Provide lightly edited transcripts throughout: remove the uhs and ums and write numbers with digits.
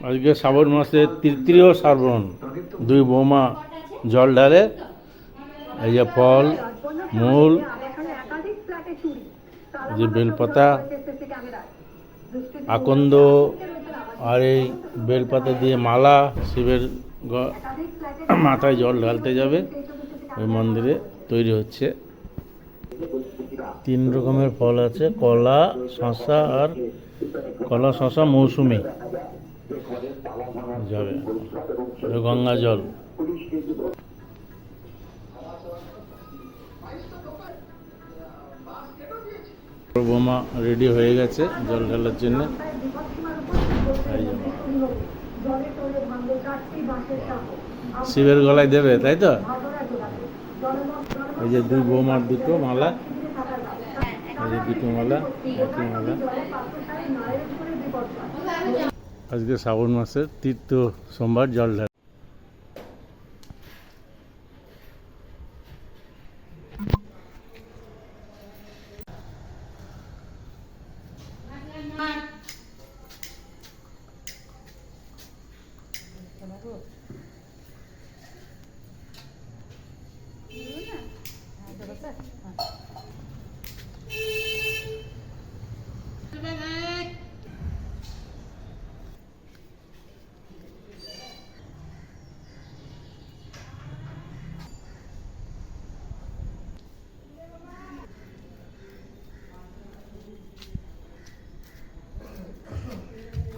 আজকে শ্রাবণ মাসের তৃতীয় শ্রাবণ, দুই বৌমা জল ঢালে। এই যে ফল, মূল, যে বেলপাতা, আকন্দ, আর এই বেলপাতা দিয়ে মালা শিবের মাথায় জল ঢালতে যাবে। ওই মন্দিরে তৈরি হচ্ছে। 3 রকমের ফল আছে, কলা, শসা আর কলা, শসা, মৌসুমি যাবে। গঙ্গা জল। বোমা রেডি হয়ে গেছে জল ঢালার জন্য। শিবের গলায় দেবে, তাই তো? এই যে দুই বৌমার দুটো মালা, এই যে দুটো মালা, একই মালা। আজকে শ্রাবণ মাসের তৃতীয় সোমবার জল ঢালা।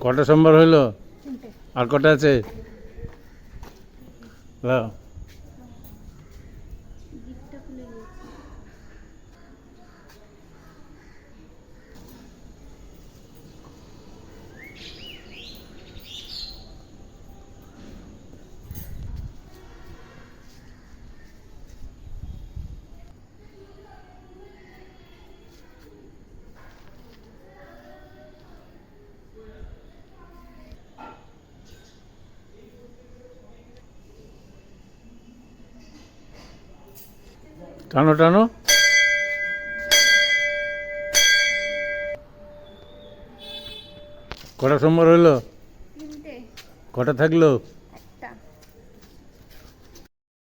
কটা সোমবার হইল? আর কটা আছে? টানো টানো। কটা সোমবার হইল? কটা থাকলো?